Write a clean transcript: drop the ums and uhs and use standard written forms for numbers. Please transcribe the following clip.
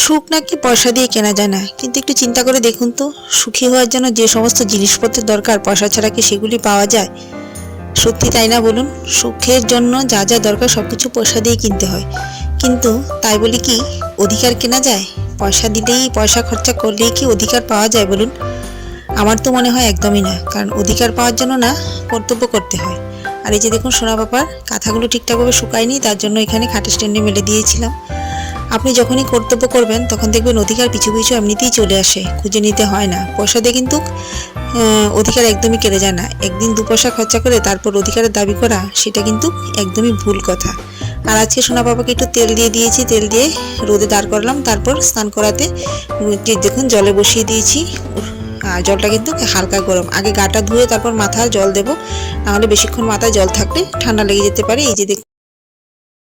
সুখ নাকি পয়সা দিয়ে কেনা যায় না, কিন্তু একটু চিন্তা করে দেখুন তো, সুখী হওয়ার জন্য যে সমস্ত জিনিসপত্রের দরকার পয়সা ছাড়া কি সেগুলি পাওয়া যায়? সত্যি তাই না বলুন? সুখের জন্য যা যা দরকার সবকিছু পয়সা দিয়ে কিনতে হয়, কিন্তু তাই বলি কি অধিকার কেনা যায়? পয়সা দিলেই, পয়সা খরচা করলেই কি অধিকার পাওয়া যায় বলুন? আমার তো মনে হয় একদমই না। কারণ অধিকার পাওয়ার জন্য না, কর্তব্য করতে হয়। আর এই যে দেখুন সোনা পাপার কাঁথাগুলো ঠিকঠাকভাবে শুকায়নি, তার জন্য এখানে খাটের স্ট্যান্ডে মেলে দিয়েছিলাম। আপনি যখনই কর্তব্য করবেন তখন দেখবেন অধিকার পিছু পিছু এমনিতেই চলে আসে, খুঁজে নিতে হয় না। পয়সা দিয়ে কিন্তু অধিকার একদমই কেড়ে যায় না। একদিন দু পয়সা খরচা করে তারপর অধিকারের দাবি করা, সেটা কিন্তু একদমই ভুল কথা। আর আজকে সোনা বাবাকে একটু তেল দিয়ে দিয়েছি, তেল দিয়ে রোদে দাঁড় করালাম, তারপর স্নান করাতে দেখুন জলে বসিয়ে দিয়েছি। আর জলটা কিন্তু হালকা গরম, আগে গাটা ধুয়ে তারপর মাথায় জল দেবো, নাহলে বেশিক্ষণ মাথায় জল থাকলে ঠান্ডা লেগে যেতে পারে। এই যে